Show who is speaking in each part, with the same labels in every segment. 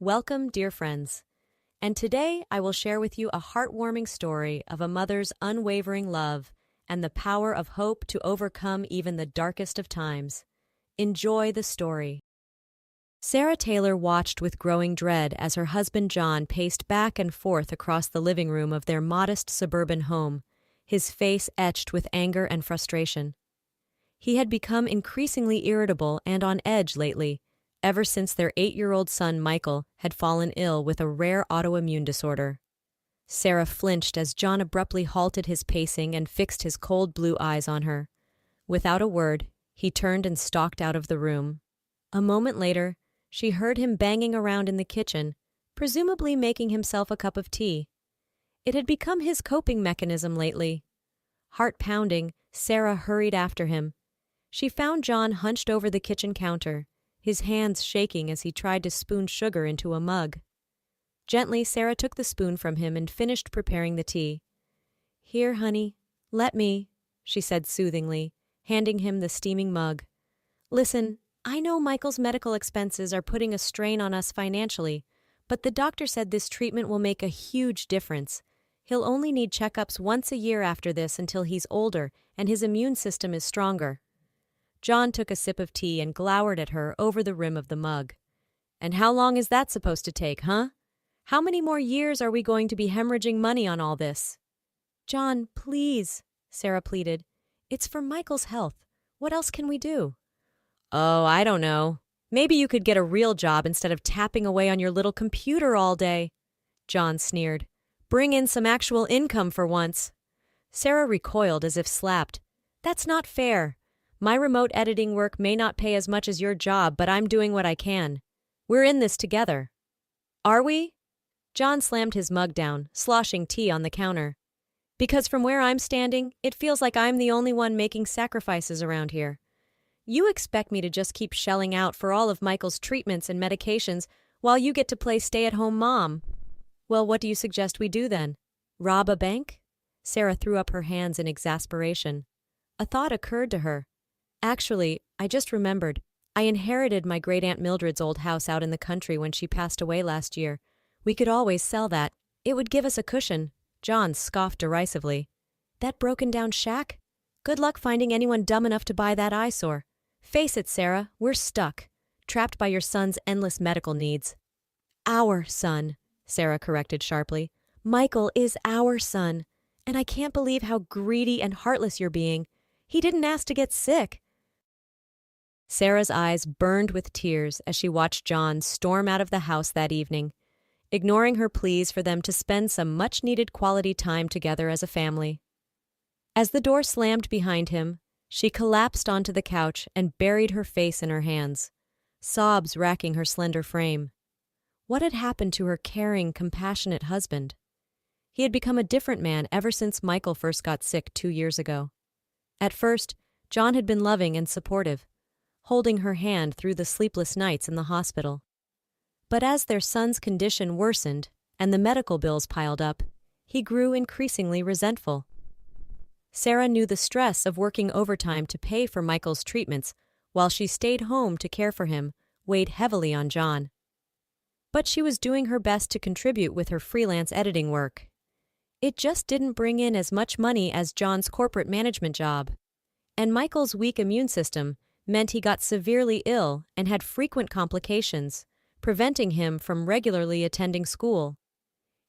Speaker 1: Welcome, dear friends. And today I will share with you a heartwarming story of a mother's unwavering love and the power of hope to overcome even the darkest of times. Enjoy the story. Sarah Taylor watched with growing dread as her husband John paced back and forth across the living room of their modest suburban home, his face etched with anger and frustration. He had become increasingly irritable and on edge lately, ever since their 8-year-old son Michael had fallen ill with a rare autoimmune disorder. Sarah flinched as John abruptly halted his pacing and fixed his cold blue eyes on her. Without a word, he turned and stalked out of the room. A moment later, she heard him banging around in the kitchen, presumably making himself a cup of tea. It had become his coping mechanism lately. Heart pounding, Sarah hurried after him. She found John hunched over the kitchen counter, his hands shaking as he tried to spoon sugar into a mug. Gently, Sarah took the spoon from him and finished preparing the tea. "Here, honey, let me," she said soothingly, handing him the steaming mug. "Listen, I know Michael's medical expenses are putting a strain on us financially, but the doctor said this treatment will make a huge difference. He'll only need checkups once a year after this until he's older and his immune system is stronger." John took a sip of tea and glowered at her over the rim of the mug. "And how long is that supposed to take, huh? How many more years are we going to be hemorrhaging money on all this?" "John, please," Sarah pleaded. "It's for Michael's health. What else can we do?" "Oh, I don't know. Maybe you could get a real job instead of tapping away on your little computer all day," John sneered. "Bring in some actual income for once." Sarah recoiled as if slapped. "That's not fair. My remote editing work may not pay as much as your job, but I'm doing what I can. We're in this together." "Are we?" John slammed his mug down, sloshing tea on the counter. "Because from where I'm standing, it feels like I'm the only one making sacrifices around here. You expect me to just keep shelling out for all of Michael's treatments and medications while you get to play stay-at-home mom. Well, what do you suggest we do then? Rob a bank?" Sarah threw up her hands in exasperation. A thought occurred to her. "Actually, I just remembered. I inherited my great-aunt Mildred's old house out in the country when she passed away last year. We could always sell that. It would give us a cushion." John scoffed derisively. "That broken-down shack? Good luck finding anyone dumb enough to buy that eyesore. Face it, Sarah, we're stuck, trapped by your son's endless medical needs." "Our son," Sarah corrected sharply. "Michael is our son, and I can't believe how greedy and heartless you're being. He didn't ask to get sick." Sarah's eyes burned with tears as she watched John storm out of the house that evening, ignoring her pleas for them to spend some much-needed quality time together as a family. As the door slammed behind him, she collapsed onto the couch and buried her face in her hands, sobs racking her slender frame. What had happened to her caring, compassionate husband? He had become a different man ever since Michael first got sick 2 years ago. At first, John had been loving and supportive, holding her hand through the sleepless nights in the hospital. But as their son's condition worsened and the medical bills piled up, he grew increasingly resentful. Sarah knew the stress of working overtime to pay for Michael's treatments while she stayed home to care for him weighed heavily on John. But she was doing her best to contribute with her freelance editing work. It just didn't bring in as much money as John's corporate management job. And Michael's weak immune system meant he got severely ill and had frequent complications, preventing him from regularly attending school.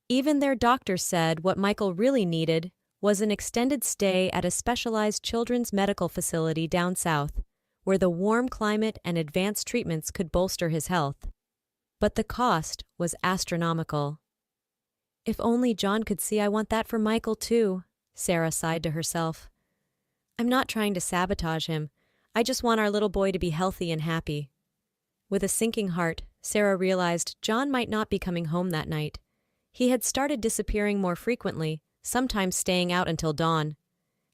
Speaker 1: Even their doctor said what Michael really needed was an extended stay at a specialized children's medical facility down south, where the warm climate and advanced treatments could bolster his health. But the cost was astronomical. "If only John could see I want that for Michael too," Sarah sighed to herself. "I'm not trying to sabotage him. I just want our little boy to be healthy and happy." With a sinking heart, Sarah realized John might not be coming home that night. He had started disappearing more frequently, sometimes staying out until dawn.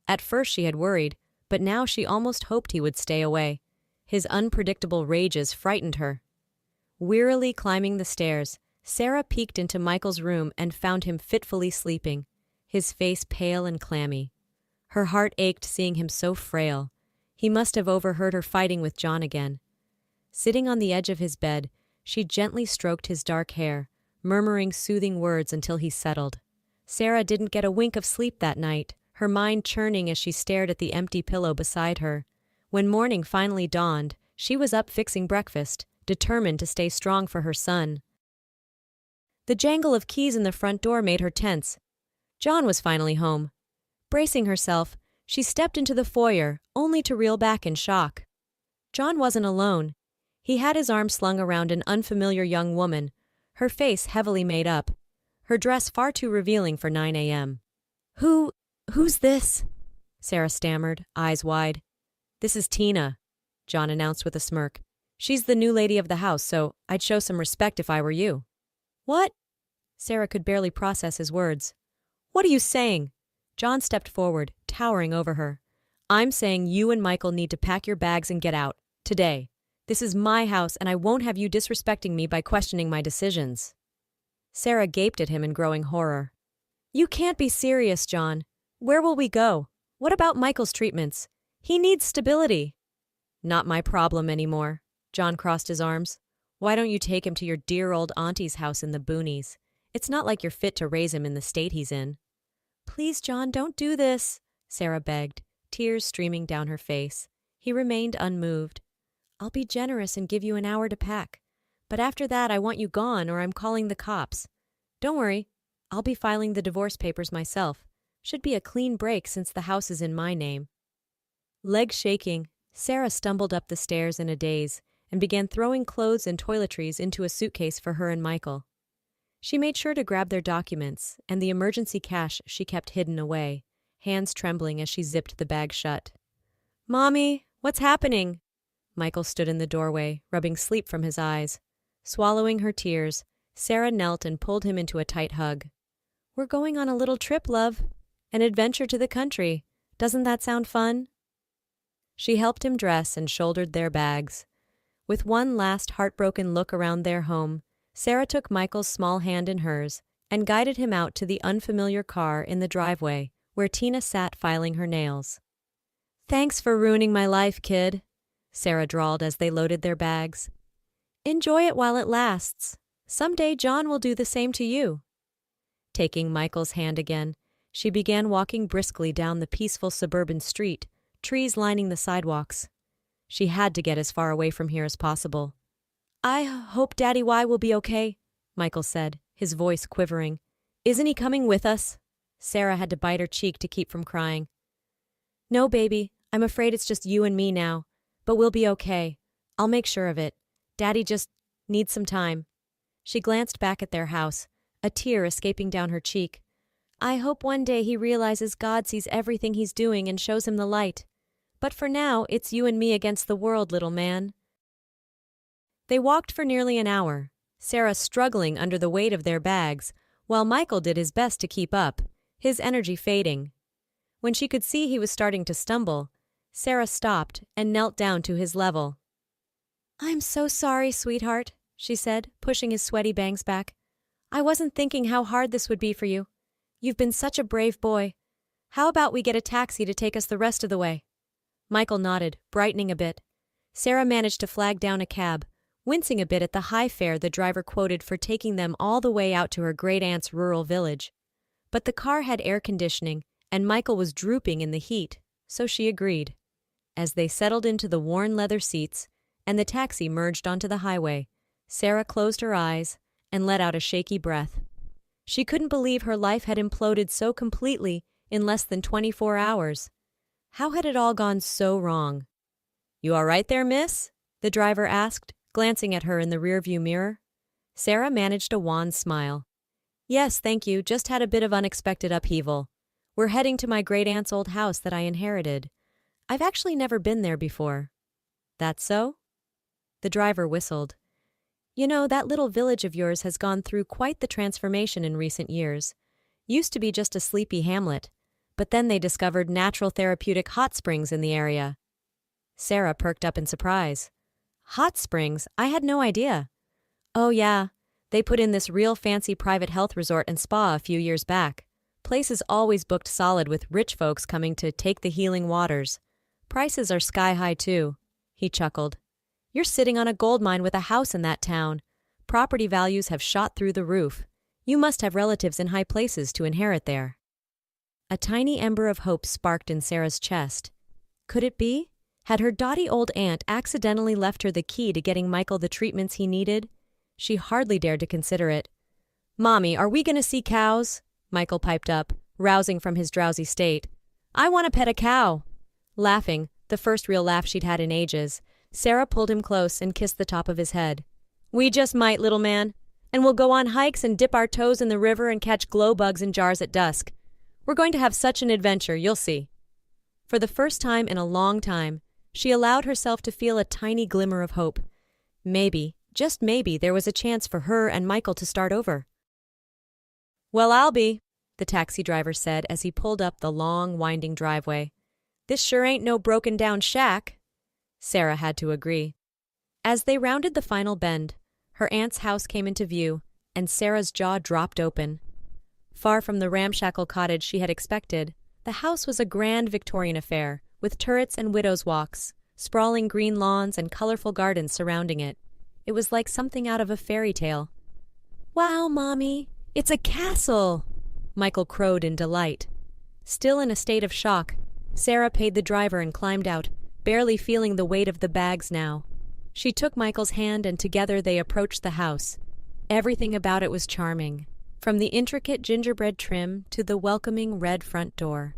Speaker 1: At first she had worried, but now she almost hoped he would stay away. His unpredictable rages frightened her. Wearily climbing the stairs, Sarah peeked into Michael's room and found him fitfully sleeping, his face pale and clammy. Her heart ached seeing him so frail. He must have overheard her fighting with John again. Sitting on the edge of his bed, She gently stroked his dark hair, murmuring soothing words until he settled. Sarah didn't get a wink of sleep that night, her mind churning as she stared at the empty pillow beside her. When morning finally dawned, she was up fixing breakfast, determined to stay strong for her son. The jangle of keys in the front door made her tense. John was finally home. Bracing herself, she stepped into the foyer, only to reel back in shock. John wasn't alone. He had his arm slung around an unfamiliar young woman, her face heavily made up, her dress far too revealing for 9 a.m. Who's this? Sarah stammered, eyes wide. This is Tina, John announced with a smirk. She's the new lady of the house, so I'd show some respect if I were you. What? Sarah could barely process his words. What are you saying? John stepped forward, towering over her. I'm saying you and Michael need to pack your bags and get out. Today. This is my house, and I won't have you disrespecting me by questioning my decisions. Sarah gaped at him in growing horror. You can't be serious, John. Where will we go? What about Michael's treatments? He needs stability. Not my problem anymore. John crossed his arms. Why don't you take him to your dear old auntie's house in the boonies? It's not like you're fit to raise him in the state he's in. Please, John, don't do this, Sarah begged, tears streaming down her face. He remained unmoved. I'll be generous and give you an hour to pack. But after that, I want you gone or I'm calling the cops. Don't worry, I'll be filing the divorce papers myself. Should be a clean break since the house is in my name. Legs shaking, Sarah stumbled up the stairs in a daze and began throwing clothes and toiletries into a suitcase for her and Michael. She made sure to grab their documents and the emergency cash she kept hidden away, hands trembling as she zipped the bag shut. Mommy, what's happening? Michael stood in the doorway, rubbing sleep from his eyes. Swallowing her tears, Sarah knelt and pulled him into a tight hug. We're going on a little trip, love. An adventure to the country. Doesn't that sound fun? She helped him dress and shouldered their bags. With one last heartbroken look around their home, Sarah took Michael's small hand in hers and guided him out to the unfamiliar car in the driveway where Tina sat filing her nails. Thanks for ruining my life, kid, Sarah drawled as they loaded their bags. Enjoy it while it lasts. Someday John will do the same to you. Taking Michael's hand again, she began walking briskly down the peaceful suburban street, trees lining the sidewalks. She had to get as far away from here as possible. I hope Daddy Y will be okay, Michael said, his voice quivering. Isn't he coming with us? Sarah had to bite her cheek to keep from crying. No, baby, I'm afraid it's just you and me now, but we'll be okay. I'll make sure of it. Daddy just needs some time. She glanced back at their house, a tear escaping down her cheek. I hope one day he realizes God sees everything he's doing and shows him the light. But for now, it's you and me against the world, little man. They walked for nearly an hour, Sarah struggling under the weight of their bags, while Michael did his best to keep up, his energy fading. When she could see he was starting to stumble, Sarah stopped and knelt down to his level. I'm so sorry, sweetheart, she said, pushing his sweaty bangs back. I wasn't thinking how hard this would be for you. You've been such a brave boy. How about we get a taxi to take us the rest of the way? Michael nodded, brightening a bit. Sarah managed to flag down a cab, wincing a bit at the high fare the driver quoted for taking them all the way out to her great-aunt's rural village. But the car had air conditioning, and Michael was drooping in the heat, so she agreed. As they settled into the worn leather seats, and the taxi merged onto the highway, Sarah closed her eyes and let out a shaky breath. She couldn't believe her life had imploded so completely in less than 24 hours. How had it all gone so wrong? You all right there, miss? The driver asked, glancing at her in the rearview mirror. Sarah managed a wan smile. Yes, thank you, just had a bit of unexpected upheaval. We're heading to my great-aunt's old house that I inherited. I've actually never been there before. That so? The driver whistled. You know, that little village of yours has gone through quite the transformation in recent years. Used to be just a sleepy hamlet, but then they discovered natural therapeutic hot springs in the area. Sarah perked up in surprise. Hot springs? I had no idea. Oh yeah, they put in this real fancy private health resort and spa a few years back. Place is always booked solid with rich folks coming to take the healing waters. Prices are sky high too. He chuckled. You're sitting on a gold mine with a house in that town. Property values have shot through the roof. You must have relatives in high places to inherit there." A tiny ember of hope sparked in Sarah's chest. Could it be? Had her dotty old aunt accidentally left her the key to getting Michael the treatments he needed? She hardly dared to consider it. "Mommy, are we going to see cows?" Michael piped up, rousing from his drowsy state. "I want to pet a cow." Laughing, the first real laugh she'd had in ages, Sarah pulled him close and kissed the top of his head. "We just might, little man. And we'll go on hikes and dip our toes in the river and catch glow bugs in jars at dusk. We're going to have such an adventure, you'll see." For the first time in a long time, she allowed herself to feel a tiny glimmer of hope. Maybe, just maybe, there was a chance for her and Michael to start over. "Well, I'll be," the taxi driver said as he pulled up the long, winding driveway. "This sure ain't no broken-down shack." Sarah had to agree. As they rounded the final bend, her aunt's house came into view, and Sarah's jaw dropped open. Far from the ramshackle cottage she had expected, the house was a grand Victorian affair, with turrets and widows' walks, sprawling green lawns and colorful gardens surrounding it. It was like something out of a fairy tale. "Wow, Mommy, it's a castle!" Michael crowed in delight. Still in a state of shock, Sarah paid the driver and climbed out, barely feeling the weight of the bags now. She took Michael's hand and together they approached the house. Everything about it was charming, from the intricate gingerbread trim to the welcoming red front door.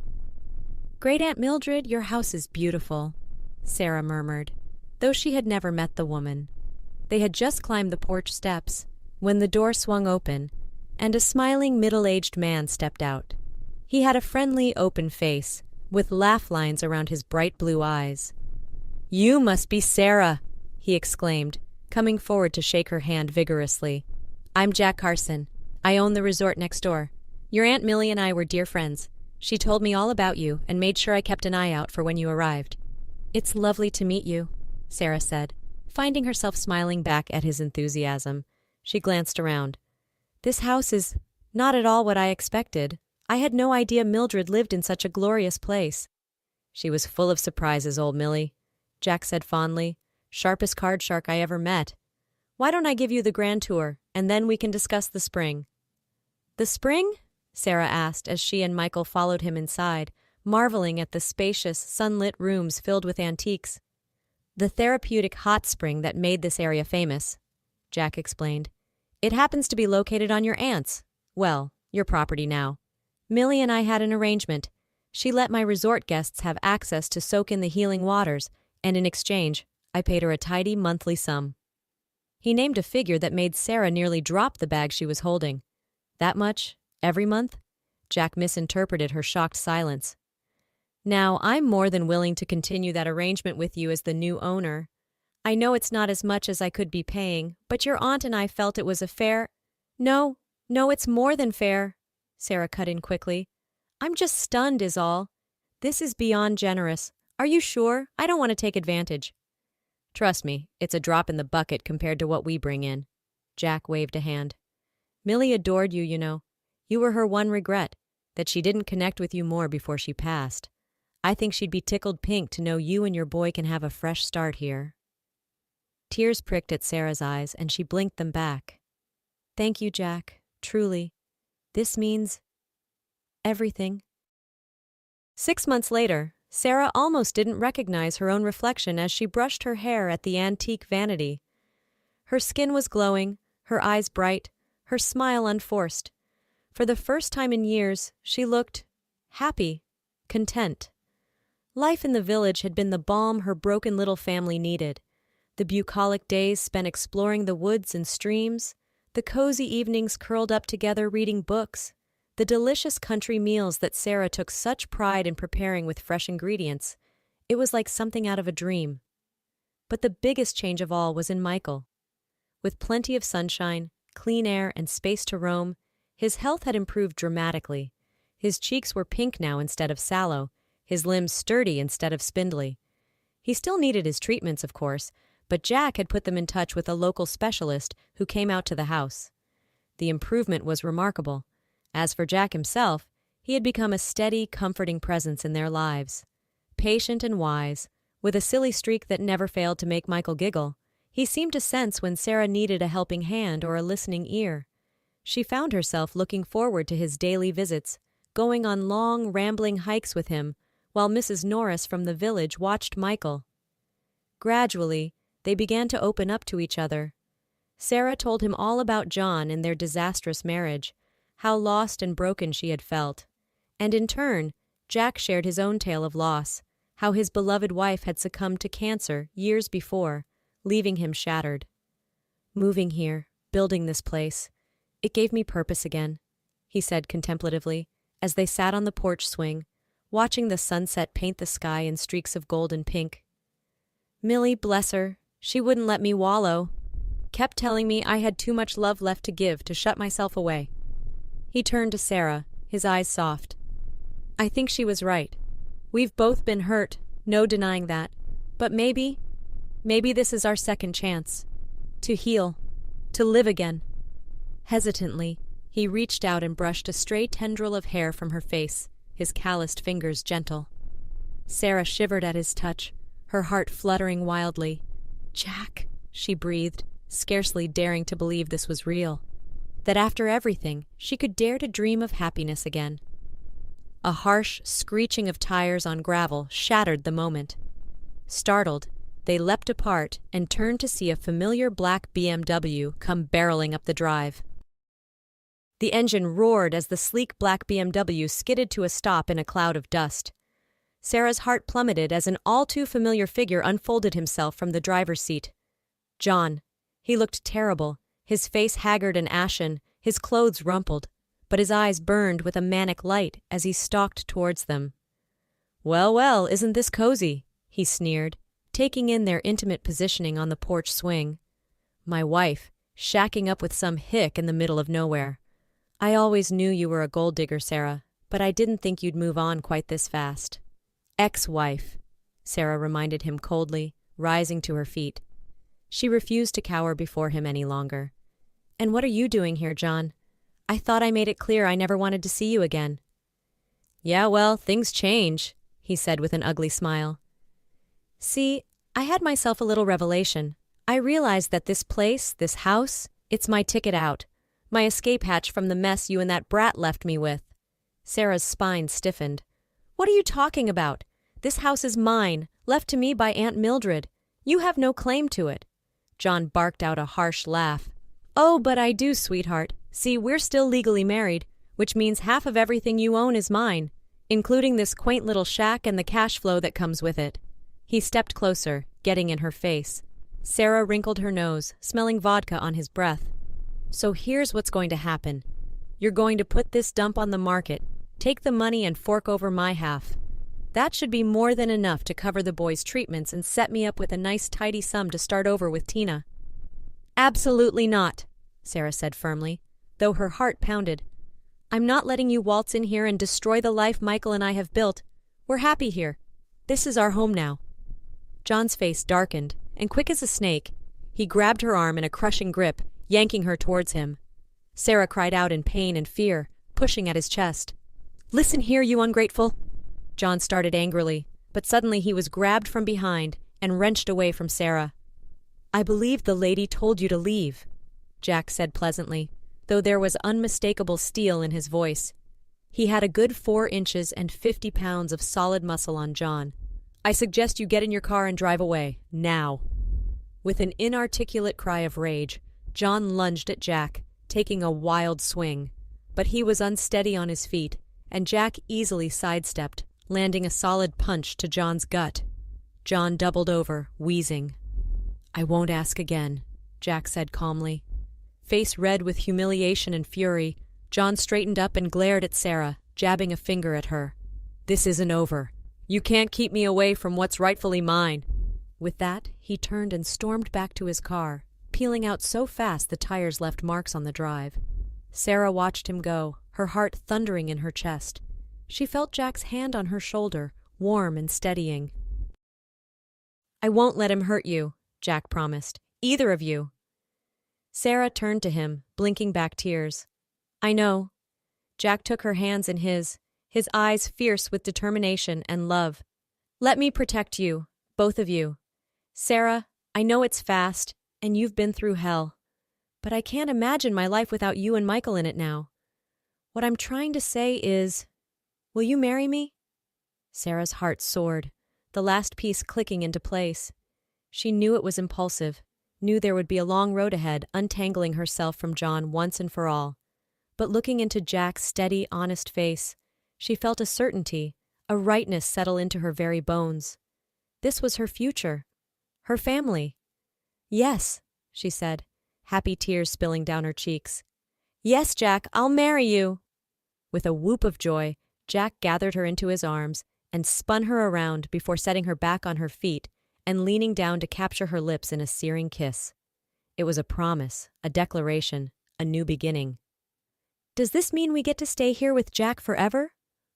Speaker 1: "Great Aunt Mildred, your house is beautiful," Sarah murmured, though she had never met the woman. They had just climbed the porch steps when the door swung open, and a smiling middle-aged man stepped out. He had a friendly, open face, with laugh lines around his bright blue eyes. "You must be Sarah," he exclaimed, coming forward to shake her hand vigorously. "I'm Jack Carson. I own the resort next door. Your Aunt Millie and I were dear friends. She told me all about you and made sure I kept an eye out for when you arrived." "It's lovely to meet you," Sarah said, finding herself smiling back at his enthusiasm. She glanced around. "This house is not at all what I expected. I had no idea Mildred lived in such a glorious place." "She was full of surprises, old Millie," Jack said fondly. "Sharpest card shark I ever met. Why don't I give you the grand tour, and then we can discuss the spring?" "The spring?" Sarah asked as she and Michael followed him inside, marveling at the spacious, sunlit rooms filled with antiques. "The therapeutic hot spring that made this area famous," Jack explained. "It happens to be located on your aunt's, well, your property now. Millie and I had an arrangement. She let my resort guests have access to soak in the healing waters, and in exchange, I paid her a tidy monthly sum." He named a figure that made Sarah nearly drop the bag she was holding. "That much? Every month?" Jack misinterpreted her shocked silence. "Now, I'm more than willing to continue that arrangement with you as the new owner. I know it's not as much as I could be paying, but your aunt and I felt it was a fair—" No, it's more than fair," Sarah cut in quickly. "I'm just stunned is all. This is beyond generous. Are you sure? I don't want to take advantage." "Trust me, it's a drop in the bucket compared to what we bring in." Jack waved a hand. "Millie adored you, you know. You were her one regret, that she didn't connect with you more before she passed. I think she'd be tickled pink to know you and your boy can have a fresh start here." Tears pricked at Sarah's eyes, and she blinked them back. "Thank you, Jack. Truly. This means everything." 6 months later, Sarah almost didn't recognize her own reflection as she brushed her hair at the antique vanity. Her skin was glowing, her eyes bright, her smile unforced. For the first time in years, she looked happy, content. Life in the village had been the balm her broken little family needed. The bucolic days spent exploring the woods and streams, the cozy evenings curled up together reading books, the delicious country meals that Sarah took such pride in preparing with fresh ingredients. It was like something out of a dream. But the biggest change of all was in Michael. With plenty of sunshine, clean air, and space to roam, his health had improved dramatically. His cheeks were pink now instead of sallow, his limbs sturdy instead of spindly. He still needed his treatments, of course, but Jack had put them in touch with a local specialist who came out to the house. The improvement was remarkable. As for Jack himself, he had become a steady, comforting presence in their lives. Patient and wise, with a silly streak that never failed to make Michael giggle, He seemed to sense when Sarah needed a helping hand or a listening ear. She found herself looking forward to his daily visits, going on long, rambling hikes with him, while Mrs. Norris from the village watched Michael. Gradually, they began to open up to each other. Sarah told him all about John and their disastrous marriage, how lost and broken she had felt. And in turn, Jack shared his own tale of loss, how his beloved wife had succumbed to cancer years before, leaving him shattered. Moving here, building this place, it gave me purpose again, he said contemplatively, as they sat on the porch swing, watching the sunset paint the sky in streaks of gold and pink. Millie, bless her, she wouldn't let me wallow. Kept telling me I had too much love left to give to shut myself away. He turned to Sarah, his eyes soft. I think she was right. We've both been hurt, no denying that. But maybe this is our second chance. To heal. To live again. Hesitantly, he reached out and brushed a stray tendril of hair from her face, his calloused fingers gentle. Sarah shivered at his touch, her heart fluttering wildly. Jack, she breathed, scarcely daring to believe this was real. That after everything, she could dare to dream of happiness again. A harsh screeching of tires on gravel shattered the moment. Startled, they leapt apart and turned to see a familiar black BMW come barreling up the drive. The engine roared as the sleek black BMW skidded to a stop in a cloud of dust. Sarah's heart plummeted as an all-too-familiar figure unfolded himself from the driver's seat. John. He looked terrible, his face haggard and ashen, his clothes rumpled, but his eyes burned with a manic light as he stalked towards them. Well, well, isn't this cozy? He sneered, taking in their intimate positioning on the porch swing. My wife, shacking up with some hick in the middle of nowhere. I always knew you were a gold digger, Sarah, but I didn't think you'd move on quite this fast. Ex-wife, Sarah reminded him coldly, rising to her feet. She refused to cower before him any longer. And what are you doing here, John? I thought I made it clear I never wanted to see you again. Yeah, well, things change, he said with an ugly smile. See, I had myself a little revelation. I realized that this place, this house, it's my ticket out. My escape hatch from the mess you and that brat left me with. Sarah's spine stiffened. What are you talking about? This house is mine, left to me by Aunt Mildred. You have no claim to it. John barked out a harsh laugh. Oh, but I do, sweetheart. See, we're still legally married, which means half of everything you own is mine, including this quaint little shack and the cash flow that comes with it. He stepped closer, getting in her face. Sarah wrinkled her nose, smelling vodka on his breath. So here's what's going to happen. You're going to put this dump on the market, take the money and fork over my half. That should be more than enough to cover the boys' treatments and set me up with a nice tidy sum to start over with Tina. Absolutely not, Sarah said firmly, though her heart pounded. I'm not letting you waltz in here and destroy the life Michael and I have built. We're happy here. This is our home now. John's face darkened, and quick as a snake, he grabbed her arm in a crushing grip, yanking her towards him. Sarah cried out in pain and fear, pushing at his chest. Listen here, you ungrateful! John started angrily, but suddenly he was grabbed from behind and wrenched away from Sarah. I believe the lady told you to leave, Jack said pleasantly, though there was unmistakable steel in his voice. He had a good 4 inches and 50 pounds of solid muscle on John. I suggest you get in your car and drive away, now. With an inarticulate cry of rage, John lunged at Jack, taking a wild swing. But he was unsteady on his feet, and Jack easily sidestepped, landing a solid punch to John's gut. John doubled over, wheezing. I won't ask again, Jack said calmly. Face red with humiliation and fury, John straightened up and glared at Sarah, jabbing a finger at her. This isn't over. You can't keep me away from what's rightfully mine. With that, he turned and stormed back to his car, peeling out so fast the tires left marks on the drive. Sarah watched him go, her heart thundering in her chest. She felt Jack's hand on her shoulder, warm and steadying. I won't let him hurt you, Jack promised. Either of you. Sarah turned to him, blinking back tears. I know. Jack took her hands in his eyes fierce with determination and love. Let me protect you, both of you. Sarah, I know it's fast, And you've been through hell. But I can't imagine my life without you and Michael in it now. What I'm trying to say is, will you marry me? Sarah's heart soared, the last piece clicking into place. She knew it was impulsive, knew there would be a long road ahead, untangling herself from John once and for all. But looking into Jack's steady, honest face, she felt a certainty, a rightness settle into her very bones. This was her future, her family. Yes, she said, happy tears spilling down her cheeks. Yes, Jack, I'll marry you. With a whoop of joy, Jack gathered her into his arms and spun her around before setting her back on her feet and leaning down to capture her lips in a searing kiss. It was a promise, a declaration, a new beginning. Does this mean we get to stay here with Jack forever?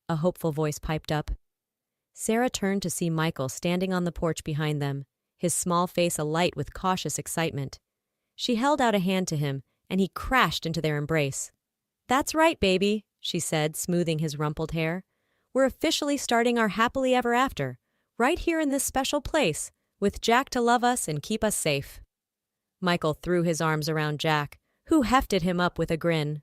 Speaker 1: A hopeful voice piped up. Sarah turned to see Michael standing on the porch behind them, his small face alight with cautious excitement. She held out a hand to him, and he crashed into their embrace. That's right, baby, she said, smoothing his rumpled hair. We're officially starting our happily ever after, right here in this special place, with Jack to love us and keep us safe. Michael threw his arms around Jack, who hefted him up with a grin.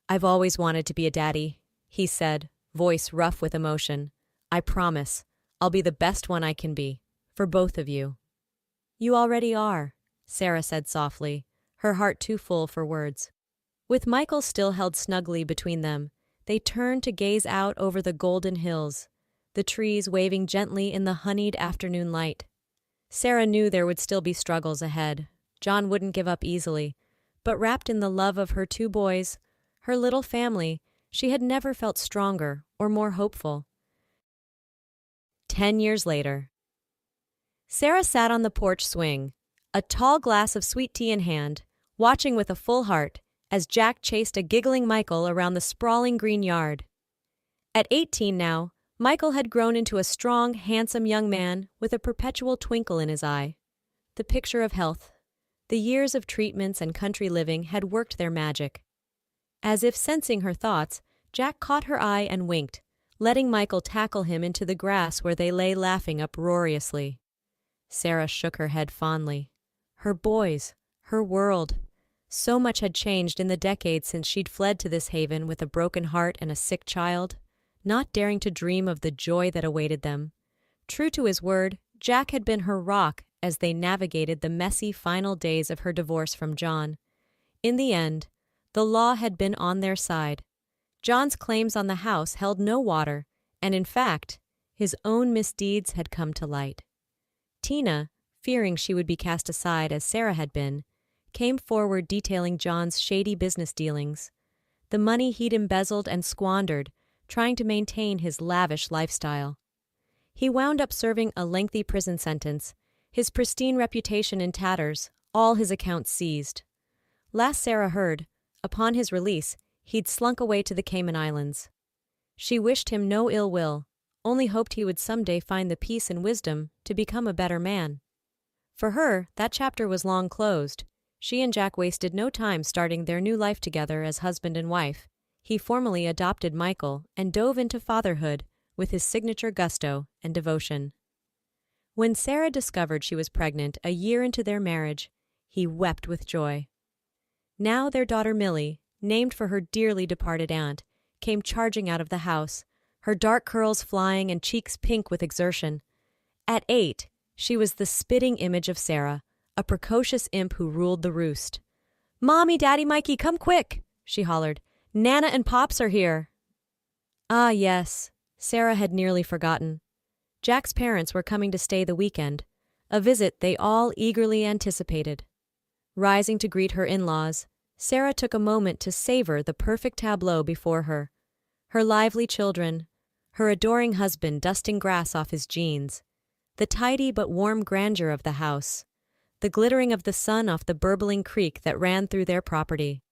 Speaker 1: I've always wanted to be a daddy, he said, voice rough with emotion. I promise, I'll be the best one I can be, for both of you. You already are, Sarah said softly, her heart too full for words. With Michael still held snugly between them, they turned to gaze out over the golden hills, the trees waving gently in the honeyed afternoon light. Sarah knew there would still be struggles ahead. John wouldn't give up easily, but wrapped in the love of her two boys, her little family, she had never felt stronger or more hopeful. 10 years later. Sarah sat on the porch swing, a tall glass of sweet tea in hand, watching with a full heart as Jack chased a giggling Michael around the sprawling green yard. At 18 now, Michael had grown into a strong, handsome young man with a perpetual twinkle in his eye. The picture of health. The years of treatments and country living had worked their magic. As if sensing her thoughts, Jack caught her eye and winked, letting Michael tackle him into the grass where they lay laughing uproariously. Sarah shook her head fondly. Her boys, her world. So much had changed in the decades since she'd fled to this haven with a broken heart and a sick child, not daring to dream of the joy that awaited them. True to his word, Jack had been her rock as they navigated the messy final days of her divorce from John. In the end, the law had been on their side. John's claims on the house held no water, and in fact, his own misdeeds had come to light. Tina, fearing she would be cast aside as Sarah had been, came forward detailing John's shady business dealings, the money he'd embezzled and squandered, trying to maintain his lavish lifestyle. He wound up serving a lengthy prison sentence, his pristine reputation in tatters, all his accounts seized. Last Sarah heard, upon his release, he'd slunk away to the Cayman Islands. She wished him no ill will, only hoped he would someday find the peace and wisdom to become a better man. For her, that chapter was long closed. She and Jack wasted no time starting their new life together as husband and wife. He formally adopted Michael and dove into fatherhood with his signature gusto and devotion. When Sarah discovered she was pregnant a year into their marriage, he wept with joy. Now their daughter Millie, named for her dearly departed aunt, came charging out of the house, her dark curls flying and cheeks pink with exertion. At 8, she was the spitting image of Sarah, a precocious imp who ruled the roost. "Mommy, Daddy, Mikey, come quick!" she hollered. "Nana and Pops are here." Ah, yes, Sarah had nearly forgotten. Jack's parents were coming to stay the weekend, a visit they all eagerly anticipated. Rising to greet her in-laws, Sarah took a moment to savor the perfect tableau before her. Her lively children, her adoring husband dusting grass off his jeans, the tidy but warm grandeur of the house, the glittering of the sun off the burbling creek that ran through their property.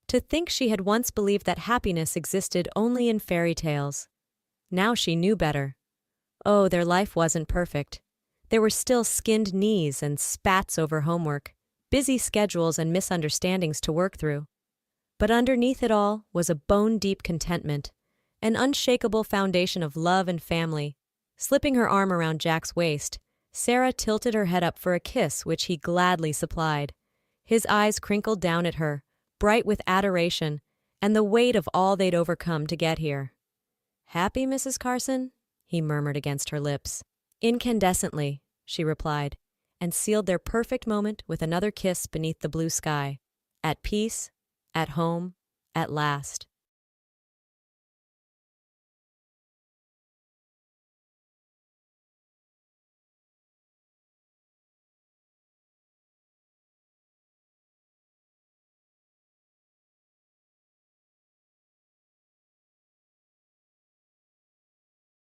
Speaker 1: To think she had once believed that happiness existed only in fairy tales. Now she knew better. Oh, their life wasn't perfect. There were still skinned knees and spats over homework, busy schedules and misunderstandings to work through. But underneath it all was a bone-deep contentment, an unshakable foundation of love and family. Slipping her arm around Jack's waist, Sarah tilted her head up for a kiss, which he gladly supplied. His eyes crinkled down at her, bright with adoration and the weight of all they'd overcome to get here. "Happy, Mrs. Carson?" he murmured against her lips. "Incandescently," she replied, and sealed their perfect moment with another kiss beneath the blue sky. At peace, at home, at last.